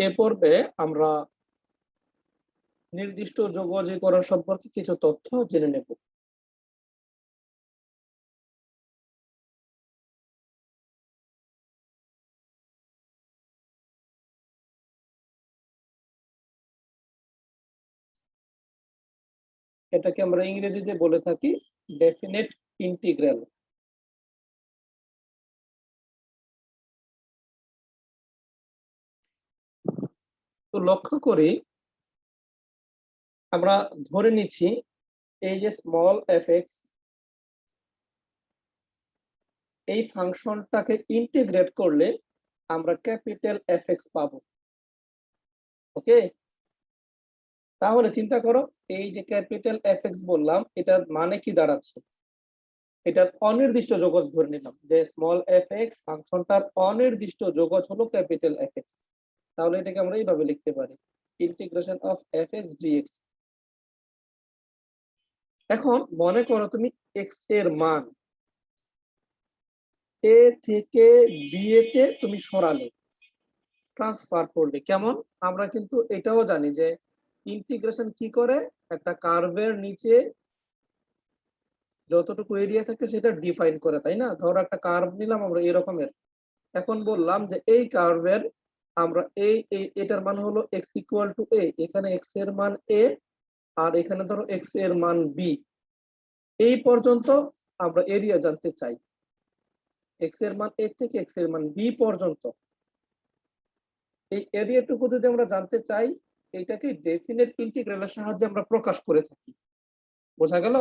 এ পর্বে আমরা নির্দিষ্ট যোগাযোগকরণ সম্পর্কে কিছু তথ্য জেনে নেব। এটাকে আমরা ইংরেজিতে বলে থাকি ডেফিনিট ইন্টিগ্রাল। তো লক্ষ্য করি আমরা ধরে নিচ্ছি এই যে স্মল এফএক্স, এই ফাংশনটাকে ইন্টিগ্রেট করলে আমরা ক্যাপিটাল এফএক্স পাবো। ওকে, তাহলে চিন্তা করো এই যে ক্যাপিটাল এফএক্স বললাম, এটার মানে কি দাঁড়াচ্ছে? এটার অনির্দিষ্ট যোগজ ধরে নিলাম যে স্মল এফএক্স ফাংশনটার অনির্দিষ্ট যোগজ হলো ক্যাপিটাল এফএক্স। তাহলে এটাকে আমরা এইভাবে লিখতে পারি ইন্টিগ্রেশন অফ এফএক্স ডিএক্স। এখন মনে করো তুমি এক্স এর মান এ থেকে বি তে তুমি সরালে, ট্রান্সফার করলে। কেমন? আমরা কিন্তু এটাও জানি যে ইন্টিগ্রেশন কি করে, একটা কার্ভের নিচে যতটুকু এরিয়া থাকে সেটা ডিফাইন করে, তাই না? ধরো একটা কার্ভ নিলাম আমরা এরকমের, এখন বললাম যে এই কার্ভের আমরা এটার মান হলো এক্স ইকুয়াল টু এ, এখানে এক্স এর মান এ আর এখানে ধরো এক্স এর মান বি, এই পর্যন্ত আমরা এরিয়া জানতে চাই। এক্স এর মান এ থেকে এক্স এর মান বি পর্যন্ত এই এরিয়াটুকু যদি আমরা জানতে চাই, এটাকে ডেফিনিট ইন্টিগ্রালের সাহায্যে আমরা প্রকাশ করে থাকি। বোঝা গেল?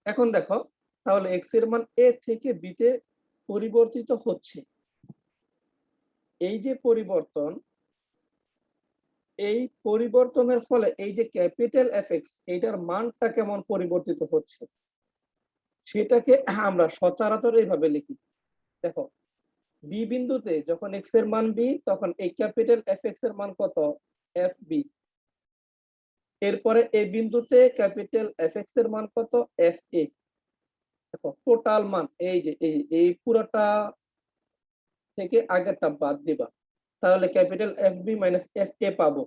এখন দেখো তাহলে এক্স এর মান এ থেকে বি তে পরিবর্তিত হচ্ছে। এই যে পরিবর্তন, এই পরিবর্তনের ফলে এই যে ক্যাপিটাল এফএক্স, এইটার মানটা কেমন পরিবর্তিত হচ্ছে সেটাকে আমরা সচরাচর এইভাবে লিখি। দেখো বি বিন্দুতে যখন এক্স এর মান বি, তখন এই ক্যাপিটাল এফএক্স এর মান কত? F b. এরপরে এই বিন্দুতে ক্যাপিটাল এফএক্স এর মান কত? F a. দেখো টোটাল মান এই যে এই পুরোটা থেকে আগেরটা বাদ দিবা, তাহলে capital F B minus F a পাবো।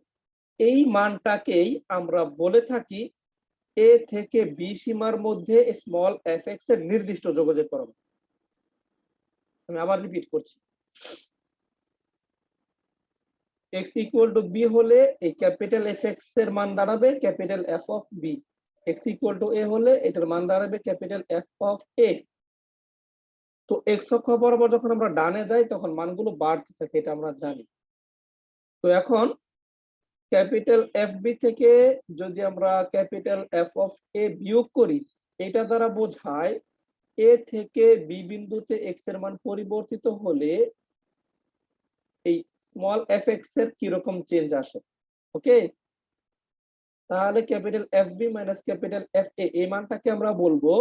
এই মানটাকেই আমরা বলে থাকি এ থেকে বি সীমার মধ্যে স্মল এফএক্স এর নির্দিষ্ট যোগাযোগকরণ। আমি আবার রিপিট করছি, এক্স ইকুয়াল টু বি হলে এই ক্যাপিটাল এফএক্স এর মান দাঁড়াবে capital F of B, X equal to A হলে এটার মান দাঁড়াবে ক্যাপিটাল এফ অফ এ। তো এক্স অক্ষ বরাবর যখন আমরা ডানে যাই তখন মানগুলো বাড়তে থাকে, এটা আমরা জানি। তো এখন ক্যাপিটাল এফ বি থেকে যদি আমরা ক্যাপিটাল এফ অফ এ বিয়োগ করি, এটা দ্বারা বোঝায় এ থেকে বি বিন্দুতে এক্স এর মান পরিবর্তিত হলে এই স্মল এফএক্স এর কিরকম চেঞ্জ আসে। ওকে, তাহলে capital F B minus capital f a, এই মানটাকে আমরা বলবো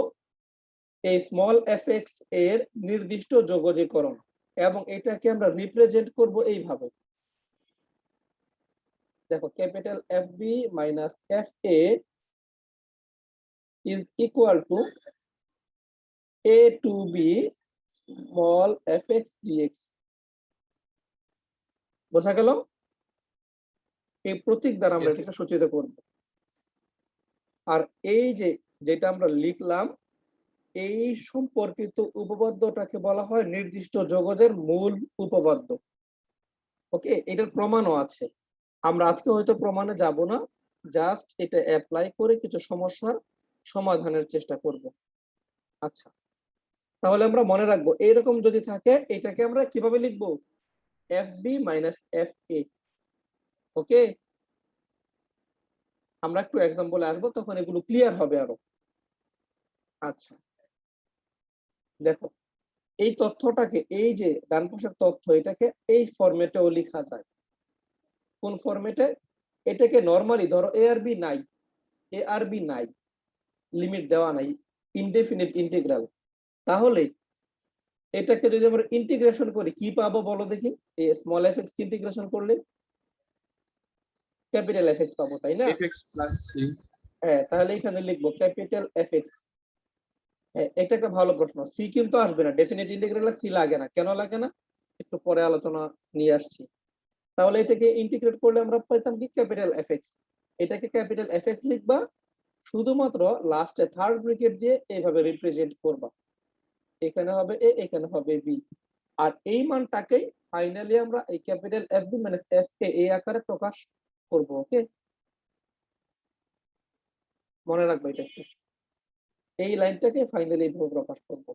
এই স্মল এফএক্স এর নির্দিষ্ট যোগজীকরণ, এবং এটাকে আমরা রিপ্রেজেন্ট করব এইভাবে। দেখো capital F B minus F a is equal to a to b small f x d x. বোঝা গেল? এই প্রতীক দ্বারা আমরা এটাকে সূচিত করব। আর এই যে যেটা আমরা লিখলাম, এই সম্পর্কিত উপপাদ্যটাকে বলা হয় নির্দিষ্ট যোগজের মূল উপপাদ্য। ওকে, এটার প্রমাণও আছে। আমরা আজকে হয়তো প্রমাণে যাব না, জাস্ট এটা অ্যাপ্লাই করে কিছু সমস্যার সমাধানের চেষ্টা করব। আচ্ছা, তাহলে আমরা মনে রাখবো এইরকম যদি থাকে এটাকে আমরা কিভাবে লিখবো? F B minus F A. Okay, আমরা একটু এক্সাম্পলে আসবো, তখন এগুলো ক্লিয়ার হবে আরো। আচ্ছা দেখো এই তথ্যটাকে, এই যে ডান পাশের তথ্য, এটাকে এই ফরম্যাটেও লেখা যায়। কোন ফরম্যাটে? এটাকে নরমালি ধরো এ আর বি নাই, এ আর বি নাই, লিমিট দেওয়া নাই, ইনডেফিনিট ইন্টিগ্রাল। তাহলে এটাকে যদি আমরা ইন্টিগ্রেশন করি কি পাবো বলো দেখি? এই স্মল এফএক্স ইন্টিগ্রেশন করলে ক্যাপিটাল এফএক্স পাবো, তাই না? F x plus c. হ্যাঁ, তাহলে এখানে লিখবো ক্যাপিটাল এফএক্স। এটা একটা ভালো প্রশ্ন। সি কিন্তু আসবে না, ডেফিনিট ইন্টিগ্রালে সি লাগে না। কেন লাগে না একটু পরে আলোচনা নিয়ে আসছি। তাহলে এটাকে ইন্টিগ্রেট করলে আমরা পেতাম কি ক্যাপিটাল এফএক্স। এটাকে ক্যাপিটাল এফএক্স লিখবা, শুধুমাত্র লাস্টে থার্ড ব্র্যাকেট দিয়ে এইভাবে রিপ্রেজেন্ট করবা। এখানে হবে এ, এখানে হবে বি, আর এই মানটাকেই ফাইনালি আমরা এই capital F B minus F কে এই আকারে প্রকাশ করব। ওকে, মনে রাখবে এটা একটু, এই লাইনটাকে ফাইনালি এইভাবে প্রকাশ করব।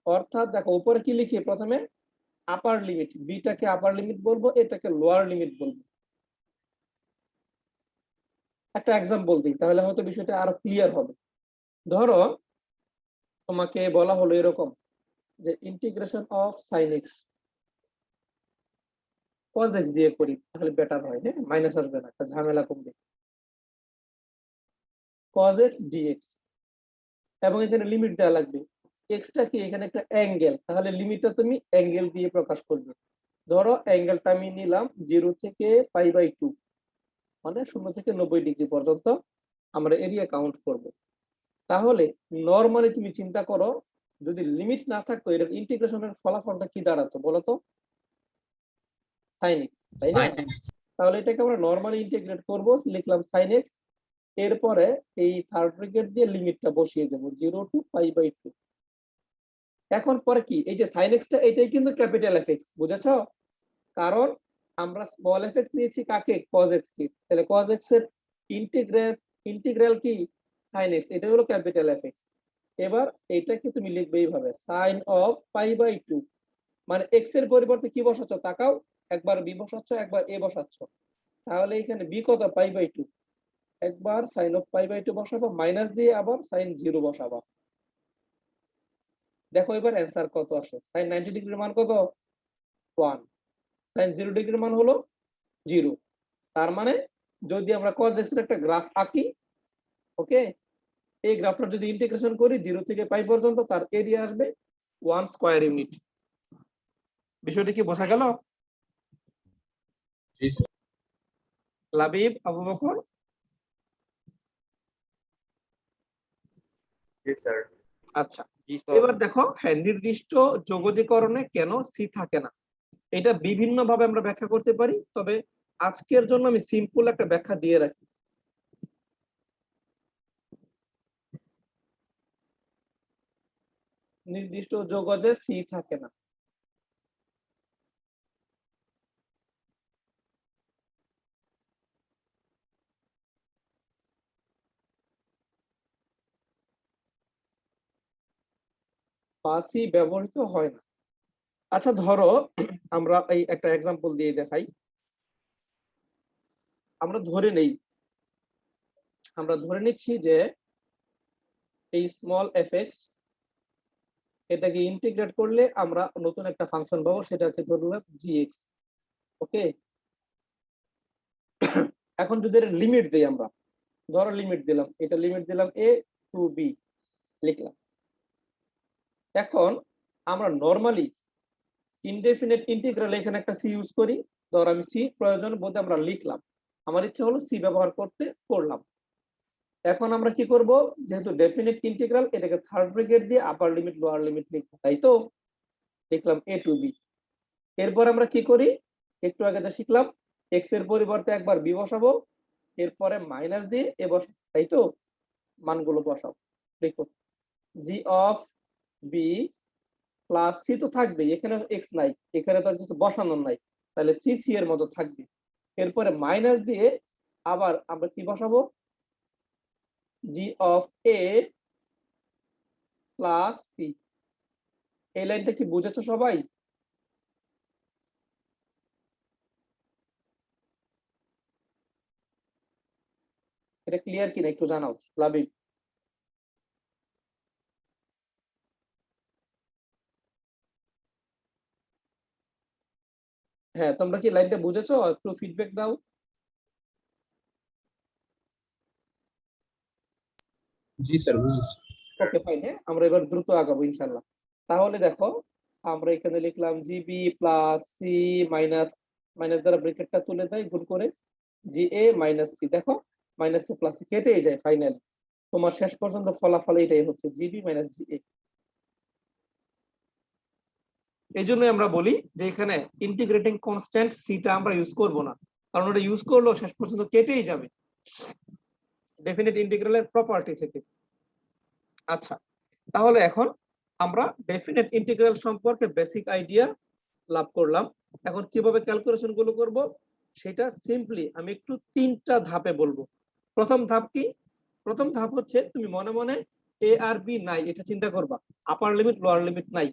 অর্থাৎ দেখো উপরে কি লিখি, প্রথমে আপার লিমিট, বিটাকে আপার লিমিট বলবো, এটাকে লোয়ার লিমিট বলবো। একটা এক্সাম্পল দিই, তাহলে হয়তো বিষয়টা আরো ক্লিয়ার হবে। ধরো তোমাকে বলা হলো এরকম যে integration of sine x cos x দিয়ে করি, তাহলে বেটার হয়। হ্যাঁ, মাইনাস আসবে না, একটা ঝামেলা কমবে। cos x dx, এবং এখানে লিমিট দেওয়া লাগবে। এক্সটা কি, এখানে একটা অ্যাঙ্গেল, তাহলে লিমিটটা তুমি অ্যাঙ্গেল দিয়ে প্রকাশ করবে। ধরো অ্যাঙ্গেলটা আমি নিলাম 0 থেকে π/2, মানে 0 থেকে 90 ডিগ্রি পর্যন্ত আমরা এরিয়া কাউন্ট করব। তাহলে নরমালি তুমি চিন্তা করো, যদি লিমিট না থাকতো এর ইন্টিগ্রেশনের ফলাফলটা কি দাঁড়াতো বলো তো? sin x, তাই না? তাহলে এটাকে আমরা নরমালি ইন্টিগ্রেট করব, লিখলাম sin x, এরপরে এই থার্ড ব্র্যাকেট দিয়ে লিমিটটা বসিয়ে দেব 0 টু π/2। এখন পরে কি, এই যে sin x টা এটাই কিন্তু ক্যাপিটাল এফ এক্স, বুঝেছো? কারণ আমরা স্মল এফ এক্স নিয়েছি কাকে, cos x কে, তাহলে cos x এর ইন্টিগ্রাল ইন্টিগ্রাল কি sin x, এটা হলো ক্যাপিটাল এফ এক্স। এবার এটাকে তুমি লিখবে এইভাবে sin of π/2, মানে x এর পরিবর্তে কি বসাচ্ছ তাকাও, একবার b বসাচ্ছ, একবার a বসাচ্ছ। তাহলে এখানে b কত, π/2, একবার sin of π/2 বসাবো, মাইনাস দিয়ে আবার sin 0 বসাবো। দেখো এবার অ্যান্সার কত আসে, sin 90 ডিগ্রির মান কত, 1, sin 0 ডিগ্রির মান হলো 0। তার মানে যদি আমরা cos x এর একটা গ্রাফ আঁকি, ওকে, এই গ্রাফটা যদি ইন্টিগ্রেশন করি 0 থেকে π পর্যন্ত, তার এরিয়া আসবে 1 স্কয়ার ইউনিট। বিষয়টি কি বোঝা গেল? জি স্যার। লাবিব, আবু বকর? জি স্যার। আচ্ছা, এবার দেখো, হ্যাঁ, নির্দিষ্ট যোগজীকরণে কেন সি থাকে না, এটা বিভিন্ন ভাবে আমরা ব্যাখ্যা করতে পারি, তবে আজকের জন্য আমি সিম্পল একটা ব্যাখ্যা দিয়ে রাখি। নির্দিষ্ট যোগজে সি থাকে না। বা সি ব্যবহৃত হয় না। আচ্ছা ধরো আমরা এই একটা এক্সাম্পল দিয়ে দেখাই। আমরা ধরে নিচ্ছি যে এই স্মল এফ এক্স, এটাকে ইন্টিগ্রেট করলে আমরা নতুন একটা ফাংশন পাবো, সেটাকে ধরলাম জিএক্স। ওকে, এখন যদি এর লিমিট দেই আমরা, ধরো লিমিট দিলাম, এটা লিমিট দিলাম এ টু বি লিখলাম। এখন আমরা নরমালি ইনডেফিনিট ইন্টিগ্রাল এখানে একটা সি ইউজ করি। ধর আমি সি প্রয়োজন বোধে আমরা লিখলাম, আমার ইচ্ছা হলো সি ব্যবহার করলাম। এখন আমরা কি করব, যেহেতু ডেফিনিট ইন্টিগ্রাল, এটাকে থার্ড ব্র্যাকেট দিয়ে আপার লিমিট লোয়ার লিমিট লিখবো, তাই তো? লিখলাম এ টু বি। এরপর আমরা কি করি, একটু আগে যা শিখলাম, এক্স এর পরিবর্তে একবার বি বসাবো, এরপরে মাইনাস দিয়ে এ বসাবো, তাই তো? মানগুলো বসাও, লিখো জি অফ বি প্লাস সি তো থাকবেই, এখানে এক্স নাই, এখানে তো আর কিছু বসানোর নাই, তাহলে সি সি এর মতো থাকবে। এরপরে মাইনাস দিয়ে আবার আমরা কি বসাবো, জি অফ এ প্লাস সি। এই লাইনটা কি বুঝেছো সবাই? এটা ক্লিয়ার কিনা একটু জানাও লাবিব। হ্যাঁ, তোমরা কি লাইনটা বুঝেছো, একটু ফিডব্যাক দাও। জি স্যার, বুঝেছি। ওকে ফাইন, হ্যাঁ, আমরা এবার দ্রুত আগাবো ইনশাল্লাহ। তাহলে দেখো, আমরা এখানে লিখলাম g b plus c minus, minus দ্বারা ব্র্যাকেটটা তুলে দেয় গুণ করে, জি এ মাইনাস সি। দেখো মাইনাস সি প্লাস সি কেটেই যায়, ফাইনালি তোমার শেষ পর্যন্ত ফলাফল এটাই হচ্ছে জিবি মাইনাস জি এ। এই জন্যই আমরা বলি যে এখানে ইন্টিগ্রেটিং কনস্ট্যান্ট সিটা আমরা ইউজ করব না, কারণ ওটা ইউজ করলেও শেষ পর্যন্ত কেটেই যাবে ডেফিনিট ইন্টিগ্রালের প্রপার্টি থেকে। আচ্ছা, তাহলে এখন আমরা ডেফিনিট ইন্টিগ্রাল সম্পর্কে বেসিক আইডিয়া লাভ করলাম। এখন কিভাবে ক্যালকুলেশন গুলো করব সেটা সিম্পলি আমি একটু তিনটা ধাপে বলবো। প্রথম ধাপ কি? প্রথম ধাপ হচ্ছে তুমি মনে মনে এ আর বি নাই এটা চিন্তা করবা, আপার লিমিট লোয়ার লিমিট নাই,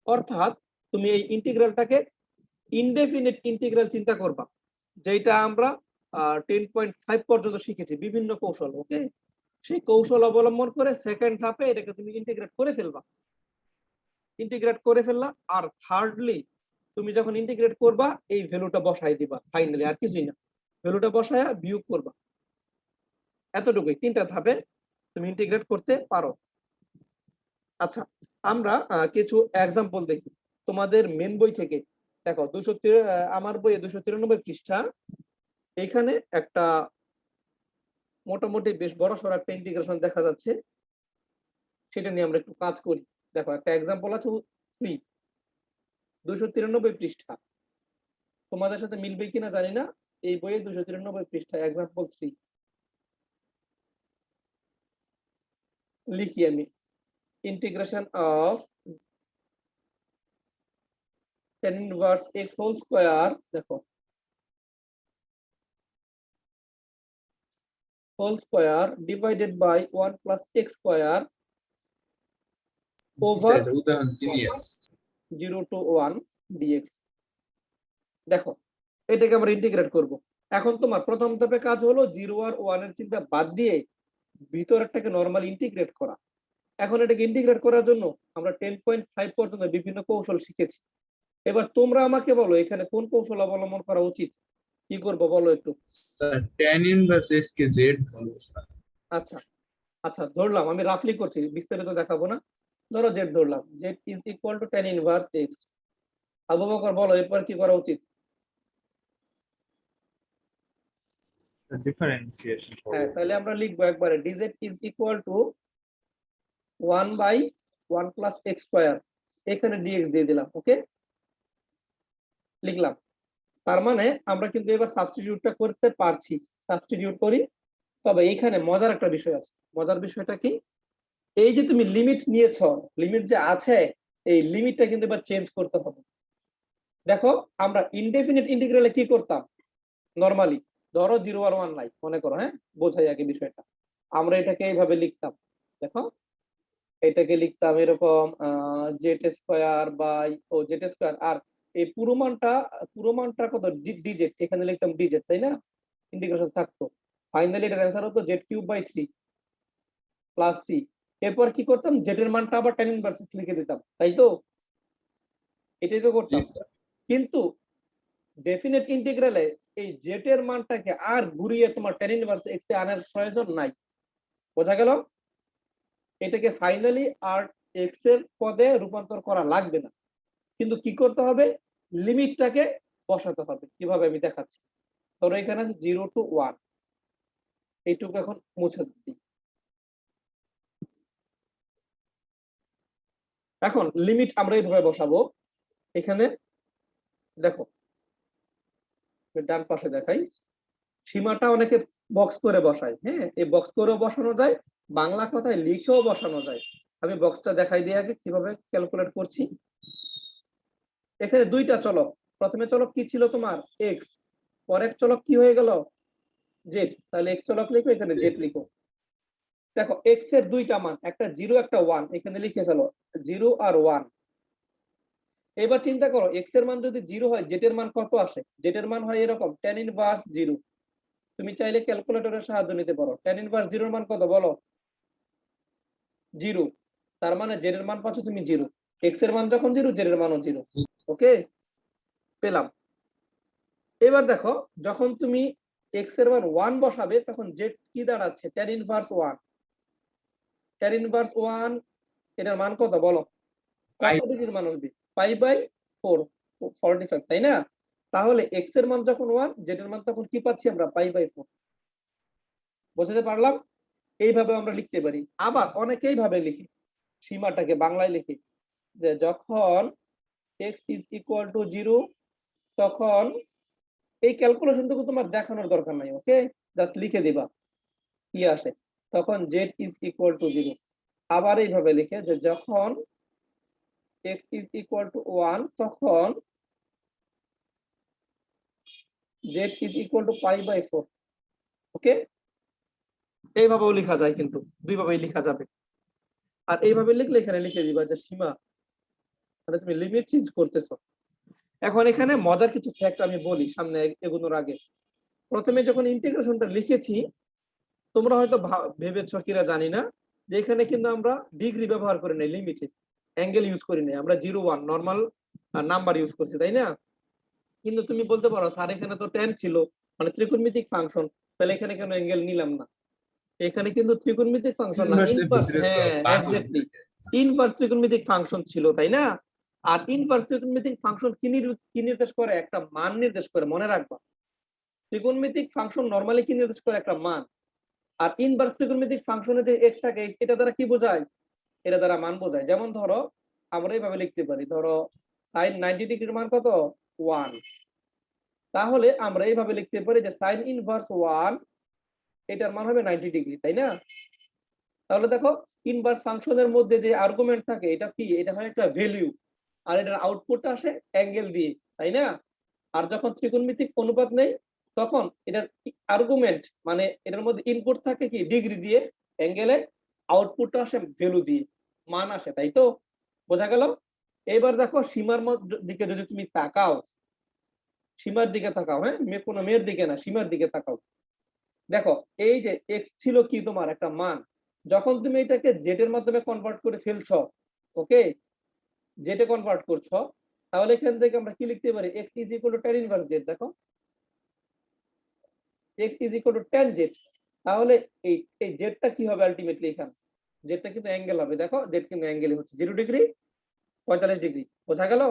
অর্থাৎ তুমি এই ইন্টিগ্রালটাকে ইনডেফিনিট ইন্টিগ্রাল চিন্তা করবা, যেটা আমরা 10.5 পর্যন্ত শিখেছি বিভিন্ন কৌশল। ওকে, সেই কৌশল অবলম্বন করে সেকেন্ড ধাপে এটাকে তুমি ইন্টিগ্রেট করে ফেলবা। ইন্টিগ্রেট করে ফেললা, আর থার্ডলি তুমি যখন ইন্টিগ্রেট করবা এই ভ্যালুটা বসাই দিবা ফাইনালি, আর কিছুই না, ভ্যালুটা বসায়া বিয়োগ করবা। এতটুকুই, তিনটা ধাপে তুমি ইন্টিগ্রেট করতে পারো। আচ্ছা, আমরা কিছু এক্সাম্পল দেখি তোমাদের মেন বই থেকে। দেখো আমার বইয়ে 293 পৃষ্ঠা, এখানে একটা মোটামুটি বেশ বড় সড় একটা ইন্টিগ্রেশন দেখা যাচ্ছে, সেটা নিয়ে আমরা একটু কাজ করি। দেখো একটা এক্সাম্পল আছে 293 পৃষ্ঠা, তোমাদের সাথে মিলবে কিনা জানি না। এই বইয়ে 293 পৃষ্ঠা এক্সাম্পল 3 লিখি আমি, integration of tan inverse x whole square, দেখো whole square divided by 1 plus x square over sir উদাহরণ দিয়ে আছে 0 to 1 dx। দেখো এটাকে আমরা ইন্টিগ্রেট করব। এখন তোমার প্রথম ধাপে কাজ হলো 0 আর 1 এর চিন্তা বাদ দিয়ে ভিতরেরটাকে নরমাল ইন্টিগ্রেট করা। এখন এটাকে ইন্টিগ্রেট করার জন্য আমরা 10.5 পর্যন্ত বিভিন্ন কৌশল শিখেছি। এবার তোমরা আমাকে বলো এখানে কোন কৌশল অবলম্বন করা উচিত, কি করবো বলো একটু। স্যার tan ইনভার্স x কে z ধরো স্যার। আচ্ছা আচ্ছা, ধরলাম, আমি রাফলি করছি, বিস্তারিত দেখাবো না। ধরো z ধরলাম, z is equal to tan inverse x। Abu Bakr বলো এরপর কি করা উচিত। ডিফারেন্সিয়েশন হ্যাঁ, করব। তাহলে আমরা লিখবো একবারে dz is equal to 1 by 1 plus x square, এখানে dx দিয়ে দিলাম। ওকে, লিখলাম। তার মানে আমরা কিন্তু এবার সাবস্টিটিউটটা করতে পারছি। সাবস্টিটিউট করি, তবে এইখানে মজার একটা বিষয় আছে। মজার বিষয়টা কি, এই যে তুমি লিমিট নিয়েছ, লিমিট যে আছে এই লিমিটটা কিন্তু এবার চেঞ্জ করতে হবে। দেখো আমরা ইনডেফিনিট ইন্টিগ্রালে কি করতাম, নরমালি ধরো 0 আর 1 নাই মনে করো, হ্যাঁ বোঝাই আগে বিষয়টা, আমরা এটাকে এইভাবে লিখতাম। দেখো এটাকে লিখতাম এরকম জেড স্কয়ার বাই ও জেড স্কয়ার, আর এই পুরো মানটা কত ডিজেড, এখানে লিখতাম ডিজেড, তাই না, ইন্টিগ্রেশন থাকতো। ফাইনালি এটার অ্যান্সার হতো z cube by 3 plus c. এরপর কি করতাম, জেড এর মানটা আবার tan ইনভার্স লিখে দিতাম, তাই তো, এটাই তো জি করতাম। স্যার। কিন্তু ডেফিনিট ইন্টিগ্রালে এই জেড এর মানটাকে আর ঘুরিয়ে তোমার tan ইনভার্স x এ আনার প্রয়োজন নাই। বোঝা গেল, এটাকে ফাইনালি আর x এর পদে রূপান্তর করা লাগবে না, কিন্তু কি করতে হবে, লিমিটটাকে বসাতে হবে। কিভাবে আমি দেখাচ্ছি। ধরো এখানে আছে 0 to 1, এইটুকু এখন মুছে দিই। এখন লিমিট আমরা এইভাবে বসাবো। এখানে দেখো ডান পাশে দেখাই, সীমাটা অনেকে বক্স করে বসায়, হ্যাঁ এই বক্স করেও বসানো যায়, বাংলা কথায় লিখেও বসানো যায়। আমি বক্সটা দেখাই দিয়ে আগে কিভাবে ক্যালকুলেট করছি। এখানে দুইটা চলক, প্রথমে চলক কি ছিল তোমার x, পরের চলক কি হয়ে গেল z, তাহলে x চলক লিখো, এখানে z লিখো। দেখো x এর দুইটা মান, একটা 0 একটা 1, এখানে লিখে ফেলো 0 আর 1। এবার চিন্তা করো x এর মান যদি 0 হয় z এর মান কত আসে, z এর মান হয় এরকম tan ইনভার্স 0। তুমি চাইলে ক্যালকুলেটরের সাহায্য নিতে পারো। tan ইনভার্স 0 এর মান কত বলো, 0। তার মানে z এর মান পাচ্ছ তুমি 0, x এর মান যখন 0 z এর মানও 0। ওকে, পেলাম। এবার দেখো যখন তুমি x এর মান 1 বসাবে তখন z কি দাঁড়াচ্ছে, tan ইনভার্স 1। tan ইনভার্স 1 এটার মান কত বলো, কত ডিগ্রির মান আসবে, পাই বাই 4, 45, তাই না। তাহলে x এর মান যখন 1, z এর মান তখন কি পাচ্ছি আমরা, পাই বাই 4। বুঝতে পারলাম, এইভাবে আমরা লিখতে পারি। আবার অনেকেই ভাবে লিখি, সীমাটাকে বাংলায় লিখি যে যখন x is equal to 0, তখন এই ক্যালকুলেশনটুকু তোমার দেখানোর দরকার নাই, ওকে, জাস্ট লিখে দিবা কি আসে। তখন z is equal to 0, আবার এইভাবে লিখে যে যখন x is equal to 1, তখন z is equal to pi by 4, ওকে। এইভাবেও লেখা যায়, কিন্তু দুইভাবেই লেখা যাবে। আর এইভাবে লিখলে এখানে লিখে দিবা যে সীমা, মানে তুমি লিমিট চেঞ্জ করতেছো। এখন এখানে মজার কিছু ফ্যাক্ট আমি বলি সামনে এগোনোর আগে। প্রথমে যখন ইন্টিগ্রেশনটা লিখেছি, তোমরা হয়তো ভেবেছো কিনা জানি না, যে এখানে কিন্তু আমরা ডিগ্রি ব্যবহার করি নাই, লিমিটে অ্যাঙ্গেল ইউজ করি নাই, আমরা 0 1 নরমাল নাম্বার ইউজ করছি, তাই না? কিন্তু তুমি বলতে পারো স্যার এখানে তো tan ছিল, মানে ত্রিকোণমিতিক ফাংশন, তাহলে এখানে কেন অ্যাঙ্গেল নিলাম না? এখানে কিন্তু ত্রিকোণমিতিক ফাংশন না, Inverse এর ইনভার্স, ভিতরে তো হ্যাঁ বাদ এক্স্যাক্টলি ইনভার্স ত্রিকোণমিতিক ফাংশন ছিল, তাই না? আর ইনভার্স ত্রিকোণমিতিক ফাংশন কি নির্দেশ করে? একটা মান নির্দেশ করে, মনে রাখবা। ত্রিকোণমিতিক ফাংশন নরমালি কি নির্দেশ করে? একটা মান। আর ইনভার্স ত্রিকোণমিতিক ফাংশনে যে x থাকে, এটা দ্বারা কি বোঝায়? এটা দ্বারা মান বোঝায়। যেমন ধরো আমরা এইভাবে লিখতে পারি, ধরো sin 90 ডিগ্রির মান কত? 1। তাহলে আমরা এইভাবে লিখতে পারি যে sin ইনভার্স 1, এটার মান হবে 90 ডিগ্রি, তাই না? তাহলে দেখো ইনভার্স ফাংশনের মধ্যে যে আর্গুমেন্ট থাকে, এটা কি? এটা হয় একটা ভ্যালু, আর এটার আউটপুটটা আসে অ্যাঙ্গেল দিয়ে, তাই না? আর যখন ত্রিকোণমিতিক অনুপাত নেই, তখন এটার আর্গুমেন্ট, মানে এটার মধ্যে ইনপুট থাকে কি? ডিগ্রি দিয়ে, অ্যাঙ্গেলে আউটপুটটা আসে ভ্যালু দিয়ে, মান আসে, তাই তো? বোঝা গেল? এবার দেখো সীমার দিকে যদি তুমি তাকাও, সীমার দিকে তাকাও, হ্যাঁ, কোনো মেয়ের দিকে না, সীমার দিকে তাকাও। দেখো এই যে x ছিল কি তোমার একটা মান, যখন তুমি এটাকে জেড এর মাধ্যমে কনভার্ট করে ফেলছো, ওকে, জেড এ কনভার্ট করছো, তাহলে এখান থেকে আমরা কি লিখতে পারি? x is equal to tan inverse z। দেখো x is equal to tan z, তাহলে এই এই জেডটা কি হবে আলটিমেটলি? এখানে জেডটা কিন্তু অ্যাঙ্গেল হবে। দেখো জেড কিন্তু অ্যাঙ্গেল হচ্ছে 0 ডিগ্রি 45 ডিগ্রি। বোঝা গেল?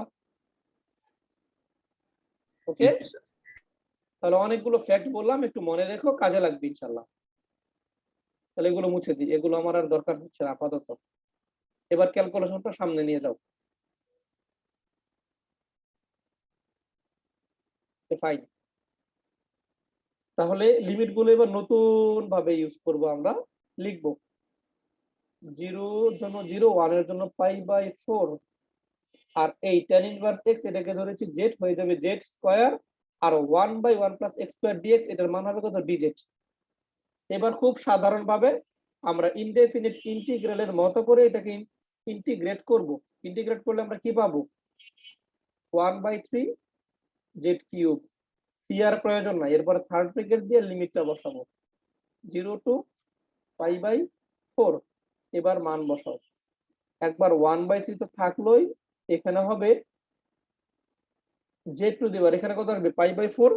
ওকে, তাহলে অনেকগুলো ফ্যাক্ট বললাম, একটু মনে রেখো, কাজে লাগবে ইনশাআল্লাহ। তাহলে এগুলো মুছে দিই, এগুলো আমার আর দরকার হচ্ছে না আপাতত। এবার ক্যালকুলেশনটা সামনে নিয়ে যাও। ফাইন, তাহলে লিমিট গুলো এবার নতুন ভাবে ইউজ করব, আমরা লিখব 0 জন্য 0, 1 এর জন্য পাই বাই 4, আর এই tan ইনভার্স x এটাকে ধরেছি z, হয়ে যাবে z স্কয়ার, আর 1 by 1 plus x square dx, এটার মান হবে কত? dz। এবার খুব সাধারণ ভাবে আমরা ইনডেফিনিট ইন্টিগ্রালের মতো করে এটাকে ইন্টিগ্রেট করব। ইন্টিগ্রেট করলে আমরা কি পাবো? 1/3 z কিউব। সি আর প্রয়োজন নাই, এরপরে থার্ড ব্র্যাকেট দিয়ে লিমিটটা বসাবো 0 টু পাই বাই 4। এবার মান বসাও, একবার 1/3 তো থাকলোই, এখানে হবে z টু দি পাওয়ার, এখানে কত আসবে? Pi by 4।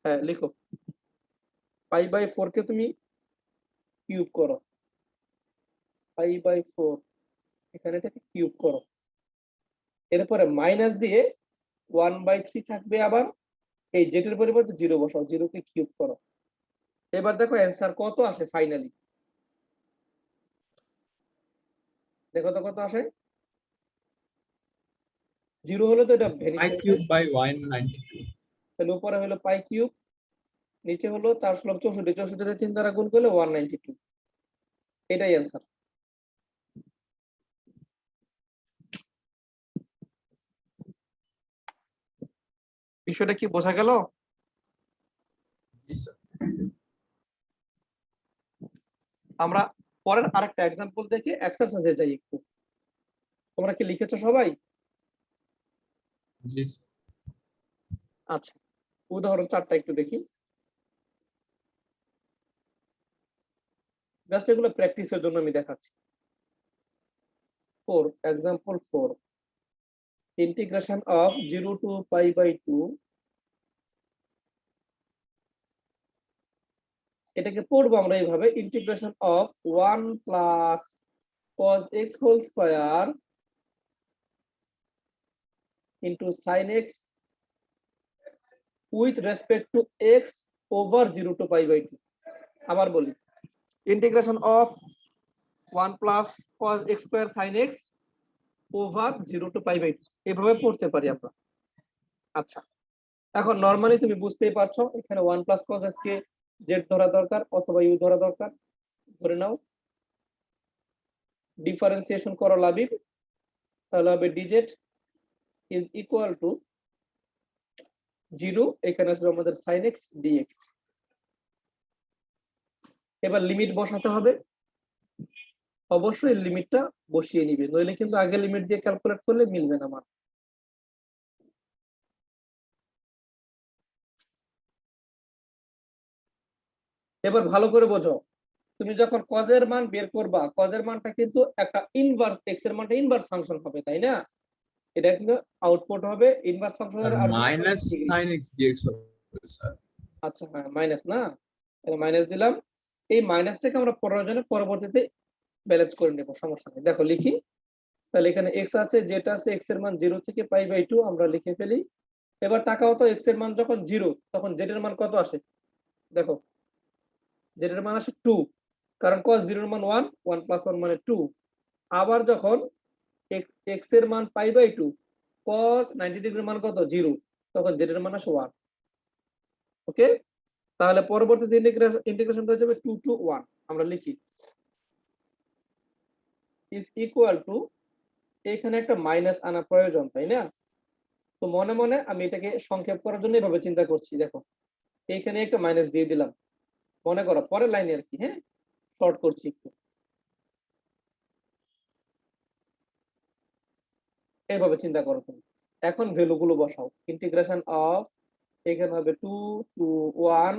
হ্যাঁ লিখো, পাই বাই 4 কে তুমি কিউব করো, পাই বাই 4, এখানে এটাকে কিউব করো, এরপরে মাইনাস দিয়ে 1/3 থাকবে, আবার এই z এর পরিবর্তে 0 বসাও, 0 কে কিউব করো। এবার দেখো অ্যান্সার কত আসে ফাইনালি, দেখো তো কত আসে। 0 হলে তো এটা ভ্যানিশ I হয়ে যায়, cube by 192. তাহলে উপরে হলো পাই কিউব, নিচে হলো 4/64, 64 3 দ্বারা গুণ করলে 192, এটাই অ্যান্সার। বিষয়টা কি বোঝা গেল? Yes, sir. আমরা পরের আরেকটা एग्जांपल দেখে এক্সারসাইজে যাই একটু। তোমরা কি লিখেছো সবাই? Yes. আচ্ছা, উদাহরণ 4টা একটু দেখি, জাস্ট এগুলো প্র্যাকটিসের জন্য আমি দেখাচ্ছি। 4 example 4, integration of 0 to pi by 2, এটাকে পড়বো আমরা এইভাবে, integration of 1 plus cos x whole square into sin x with respect to x over 0 to pi by 2। আবার বলি, integration of 1 plus cos x square sin x over 0 to pi by 2 এভাবে পড়তে পারি আমরা। আচ্ছা, এখন নরমালি তুমি বুঝতেই পারছো এখানে 1 প্লাস cos x কে z ধরা দরকার অথবা u ধরা দরকার, ধরে নাও। ডিফারেন্সিয়েশন করো লাবিব, তাহলে হবে dz ইজ ইকুয়াল টু 0, এখানে আসবে আমাদের sin x dx। এবার লিমিট বসাতে হবে, অবশ্যই লিমিটটা বসিয়ে নিবে, নইলে কিন্তু আগে লিমিট দিয়ে ক্যালকুলেট করলে মিলবে না আমার। এবার ভালো করে বোঝো, তুমি যখন cos এর মান বের করবা, cos এর মানটা কিন্তু একটা ইনভার্স, x এর মানটা ইনভার্স ফাংশন হবে, তাই না? এটা কিন্তু আউটপুট হবে ইনভার্স ফাংশনের আর মাইনাস sin x dx হবে স্যার। আচ্ছা হ্যাঁ, মাইনাস না, তাহলে মাইনাস দিলাম। এই মাইনাসটাকে আমরা প্রয়োজনে পরবর্তীতে ব্যালেন্স করে নেব, সমস্যা নেই। দেখো লিখি, তাহলে এখানে x আছে, যেটা আছে x এর মান 0 থেকে পাই বাই 2 আমরা লিখে ফেলি। এবার তাকাও তো, x এর মান যখন 0 তখন z এর মান কত আসে? দেখো z এর মান আসে 2, কারণ cos 0 এর মান 1, 1 প্লাস 1 মানে 2। আবার যখন x এর মান পাই বাই 2, cos 90 ডিগ্রির মান কত? 0, তখন z এর মান আসে 1। ওকে, তাহলে পরবর্তীতে ইন্টিগ্রেশন হয়ে যাবে 2 টু 1। আমরা লিখি ইজ ইকুয়াল টু, এখানে একটা মাইনাস আনা প্রয়োজন, তাই না? তো মনে মনে আমি এটাকে সংক্ষেপ করার জন্য এভাবে চিন্তা করছি। দেখো এইখানে একটা মাইনাস দিয়ে দিলাম, মনে করো পরের লাইনে আর কি, হ্যাঁ শর্ট করছি একটু, এইভাবে চিন্তা করো তুমি। এখন ভ্যালু গুলো বসাও, ইন্টিগ্রেশন অফ, এখানে হবে 2 টু 1,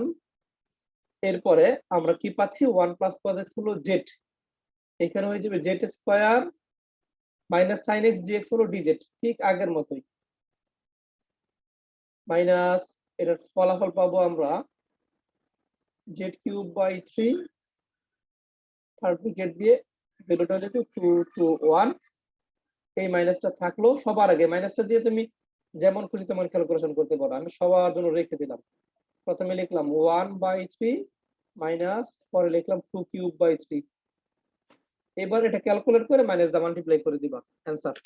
এরপরে আমরা কি পাচ্ছি? 1 প্লাস cos x হলো z, এখানে হয়ে যাবে z square minus sin x dx হলো dz, ঠিক আগের মতোই। মাইনাস, এটার ফলাফল পাবো আমরা z cube by 3, third bracket দিয়ে ভ্যালুটা লিখো 2 টু 1। এই মাইনাসটা থাকলো, সবার আগে মাইনাসটা দিয়ে তুমি যেমন খুশি তেমন ক্যালকুলেশন করতে পারো, আমি সবার জন্য রেখে দিলাম। প্রথমে লিখলাম 1 বাই 3 মাইনাস, পরে লিখলাম 2 কিউব বাই 3। এবার এটা ক্যালকুলেট করে মাইনাস দা মাল্টিপ্লাই করে দিবা, অ্যানসার।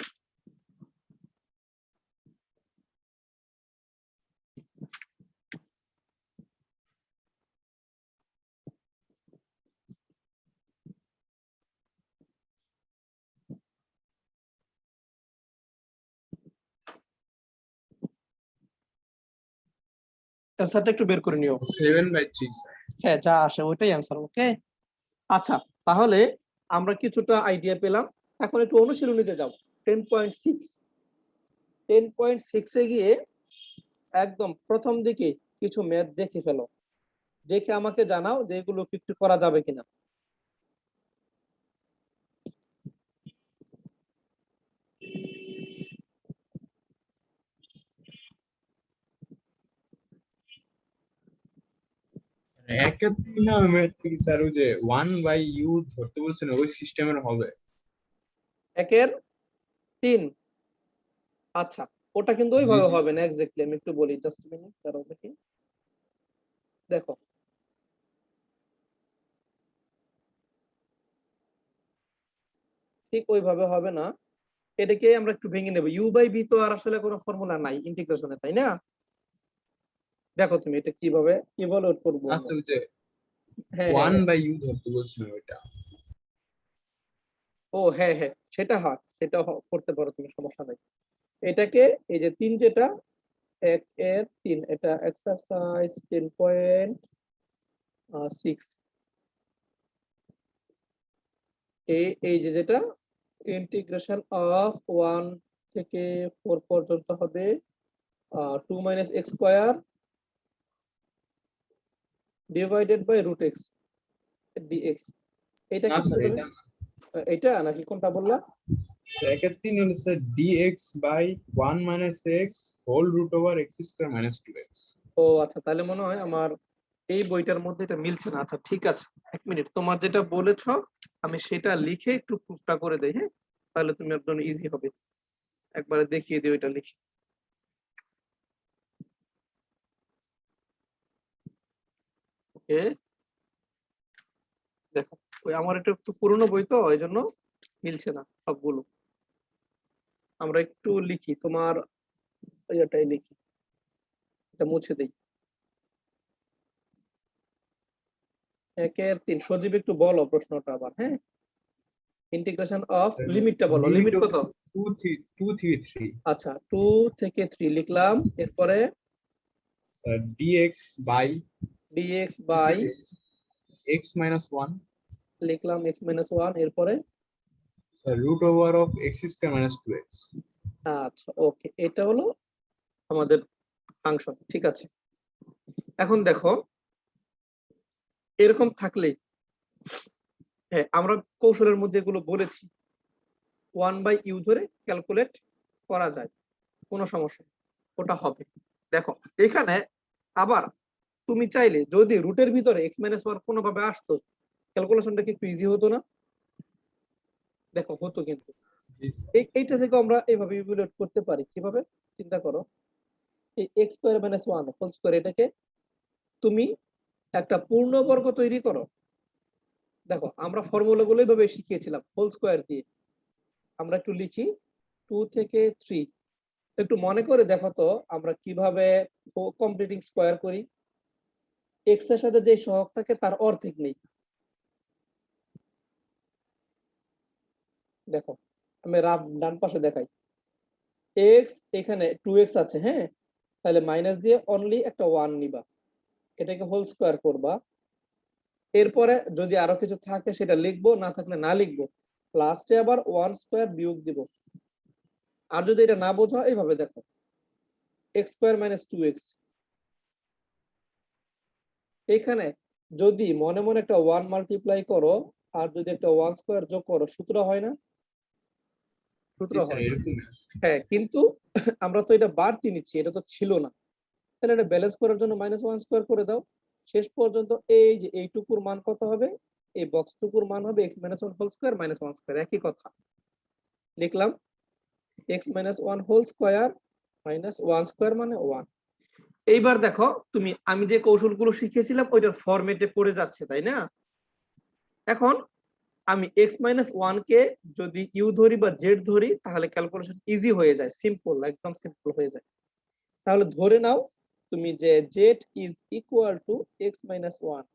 অ্যানসারটা একটু বের করে নিও। 7/3 স্যার। হ্যাঁ, যা আসে ওইটাই অ্যানসার। ওকে, আচ্ছা, তাহলে আমরা কিছুটা আইডিয়া পেলাম। এখন একটু অনুশীলনীতে যাও। 10.6, 10.6 এ গিয়ে একদম প্রথম দিকে কিছু ম্যাথ দেখে ফেলো, দেখে আমাকে জানাও যে এগুলো একটু করা যাবে কিনা। একের 3 ম্যাথ কি স্যার ওই যে 1/u ধরতে বলছেন ওই সিস্টেমের হবে? একের 3, আচ্ছা ওটা কিন্তু জি ওইভাবে জি হবে না এক্স্যাক্টলি, আমি একটু বলি, জাস্ট মিনিট দাঁড়াও দেখি। দেখো ঠিক ওইভাবে হবে না, এটাকে আমরা একটু ভেঙে নেব। ইউ বাই বি তো আর আসলে কোনো ফর্মুলা নাই ইন্টিগ্রেশনে, তাই না? দেখো তুমি এটা কিভাবে ইভালুয়েট করবো আচ্ছা, আমরা। ওই যে হ্যাঁ হ্যাঁ হ্যাঁ, 1/u ধরতে বলছেন ওইটা। ও হ্যাঁ হ্যাঁ, সেটা হয়, সেটা করতে পারো তুমি, সমস্যা নাই। এটাকে এই যে 3, যেটা 1 এর 3, এটা এক্সারসাইজ 10.6, এই যে যেটা ইন্টিগ্রেশন অফ 1 থেকে 4 পর্যন্ত হবে 2 minus x square divided by root x d x. এটা না কি স্যার, তুমি এটা না। এটা নাকি কোনটা বললা? একের 3 হলো sir dx/1 - x whole root over x square minus 2x। ও আচ্ছা, তাহলে মনে হয় আমার এই বইটার মধ্যে এটা মিলছে না। আচ্ছা ঠিক আছে, এক মিনিট, তোমার যেটা বলেছো আমি সেটা লিখে একটু প্রুফটা করে দেই, হ্যাঁ তাহলে তুমি আপনার ইজি হবে, একবারে দেখিয়ে দিও এটা লিখে। ওকে, দেখো ওই আমার এটা একটু পুরনো বই তো এই জন্য মিলছে না সবগুলো। আমরা একটু লিখি, তোমার এটাই লিখি, এটা মুছে দেই। 1/3 সজীব একটু বলো প্রশ্নটা আবার, হ্যাঁ। ইন্টিগ্রেশন অফ লিমিটটা বলো, লিমিট কত? 2 থেকে 3 আচ্ছা 2 থেকে 3 লিখলাম, এরপরে sir dx by dx by x minus 1 লিখলাম x minus 1, এরপরে sir root over of x square minus 2x। আচ্ছা ওকে, এটা হলো আমাদের ফাংশন, ঠিক আছে। এখন দেখো এরকম থাকলে, হ্যাঁ আমরা কৌশলের মধ্যে এগুলো বলেছি, 1/u ধরে ক্যালকুলেট করা যায়, কোনো সমস্যা নেই, ওটা হবে। দেখো এখানে আবার তুমি চাইলে যদি রুটের ভিতরে x minus 1 কোনোভাবে আসতো, ক্যালকুলেশনটা কি একটু ইজি হতো না? দেখো হতো কিন্তু। এইটা থেকে আমরা এইভাবে ইভালুয়েট করতে পারি, কিভাবে চিন্তা করো, এই x square minus 1 whole square, এটাকে তুমি একটা পূর্ণবর্গ তৈরি করো। দেখো আমরা ফর্মুলাগুলো এইভাবে শিখিয়েছিলাম হোল স্কয়ার দিয়ে। আমরা একটু লিখি 2 থেকে 3, একটু মনে করে দেখো তো আমরা কিভাবে কমপ্লিটিং স্কয়ার করি। x এর সাথে যে সহগ থাকে তার অর্ধেক নেই। দেখো আমি ডান পাশে দেখাই, x এখানে 2x আছে, হ্যাঁ, তাহলে মাইনাস দিয়ে অনলি একটা 1 নিবা, এটাকে হোল স্কয়ার করবা। এরপরে যদি আরো কিছু থাকে সেটা লিখবো, না থাকলে না লিখবো, লাস্টে আবার 1 স্কয়ার বিয়োগ দিব। আর যদি এটা না বোঝো এইভাবে দেখো, x স্কয়ার মাইনাস 2x, এখানে যদি মনে মনে একটা 1 মাল্টিপ্লাই করো আর যদি একটা 1 স্কয়ার যোগ করো, সূত্র হয় না? সূত্র জি স্যার হয়, এরকম। হ্যাঁ, কিন্তু আমরা তো এটা বাড়তি নিচ্ছি, এটা তো ছিল না, তাহলে এটা ব্যালেন্স করার জন্য -1 স্কয়ার করে দাও। শেষ পর্যন্ত এই যে এইটুকুর মান কত হবে, এই বক্সটুকুর মান হবে x minus 1 whole square minus 1 square, একই কথা লিখলাম, x minus 1 whole square minus 1 square মানে 1। এইবার দেখো তুমি আমি যে কৌশলগুলো শিখিয়েছিলাম ওইটার ফরম্যাটে পড়ে যাচ্ছে, তাই না? এখন আমি x minus 1 কে যদি u ধরি বা z ধরি তাহলে ক্যালকুলেশন ইজি হয়ে যায়, সিম্পল, একদম সিম্পল হয়ে যায়। তাহলে ধরে নাও তুমি যে z is equal two x minus 1,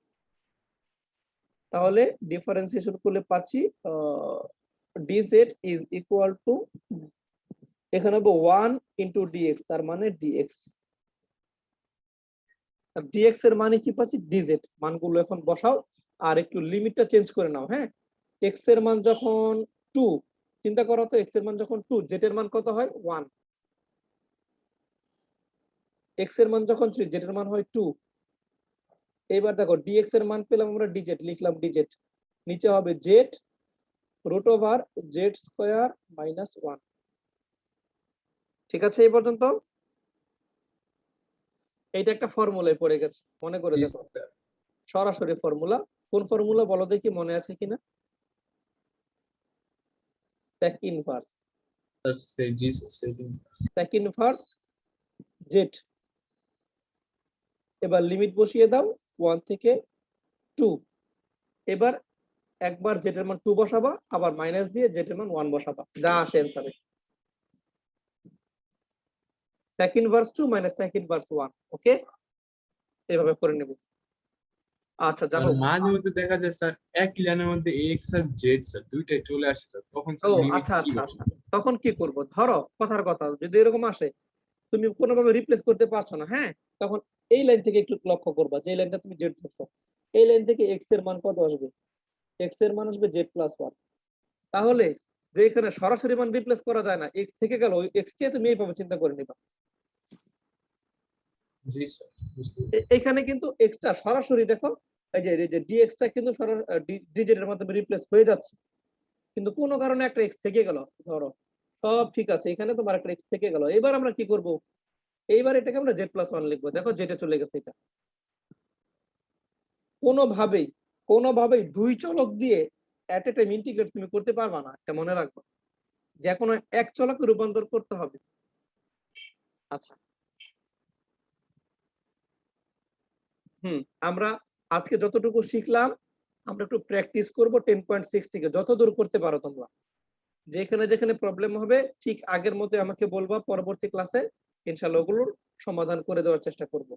তাহলে ডিফারেন্সিয়েশন করলে পাচ্ছি dz ইজ ইকুয়াল টু, এখানে হবে 1 ইন্টু dx, তার মানে dx, আর dx এর মানে কি পাচ্ছি dz, মানগুলো এখন বসাও আর একটু লিমিটটা চেঞ্জ করে নাও, হ্যাঁ। x এর মান যখন 2, চিন্তা করো তো x এর মান যখন 2, z এর মান কত হয় 1, x এর মান যখন 3, z এর মান হয় 2। এবার দেখো dx এর মান পেলাম আমরা dz, লিখলাম dz, নিচে হবে z root over z square minus 1। ঠিক আছে এই পর্যন্ত? এইটা একটা ফর্মুলায় পড়ে গেছে, মনে করে দেখো, সরাসরি ফর্মুলা। কোন ফর্মুলা বলো দেখি, মনে আছে কিনা? sec inverse, sec inverse z। এবার লিমিট বসিয়ে দাও 1 থেকে 2, এবার একবার z এর মান 2 বসাবা, আবার মাইনাস দিয়ে z এর মান 1 বসাবা, যা আসে অ্যানসারে, sec inverse 2 minus sec inverse 1। ওকে, এইভাবে করে নেব। আচ্ছা আর যাবো। মাঝে মধ্যে দেখা যায় স্যার এক লাইনের মধ্যে x আর z স্যার দুইটাই চলে আসে স্যার, তখন ও স্যার লিমিট আচ্ছা কি আচ্ছা বসে? আচ্ছা, তখন কি করব, ধরো কথার কথা যদি এরকম আসে তুমি কোনোভাবে রিপ্লেস করতে পারছো না, হ্যাঁ, তখন এই লাইন থেকে একটু লক্ষ্য করবা, যে লাইনটা তুমি জেড ধরছো, এই লাইন থেকে এক্স এর মান কত আসবে, এক্স এর মান আসবে জেড প্লাস 1। তাহলে যে এখানে সরাসরি মান রিপ্লেস করা যায় না, এক্স থেকে গেল, ওই এক্স কে তুমি এইভাবে চিন্তা করে নিবা। জি স্যার বুঝতে এখানে কিন্তু এক্সটা সরাসরি দেখো, এই যে ডিএক্সটা কিন্তু ডিজেড এর মাধ্যমে রিপ্লেস হয়ে যাচ্ছে, কিন্তু কোনো কারণে একটা এক্স থেকে গেল, ধরো সব ঠিক আছে, এখানে তোমার একটা এক্স থেকে গেল, এবার আমরা কি করব, এইবার এটাকে আমরা জেড প্লাস 1 লিখবো, দেখো জেডে চলে গেছে। এটা কোনোভাবেই কোনোভাবেই দুই চলক দিয়ে এট এ টাইম ইন্টিগ্রেট তুমি করতে পারবা না, এটা মনে রাখবো, যে কোনো এক চলকে রূপান্তর করতে হবে। আচ্ছা আমরা আজকে যতটুকু শিখলাম আমরা একটু প্র্যাকটিস করব 10.6 থেকে, যতদূর করতে পারো তোমরা। যেখানে যেখানে প্রবলেম হবে ঠিক আগের মতো আমাকে বলবা, পরবর্তী ক্লাসে ইনশাআল্লাহ ওগুলোর সমাধান করে দেওয়ার চেষ্টা করব।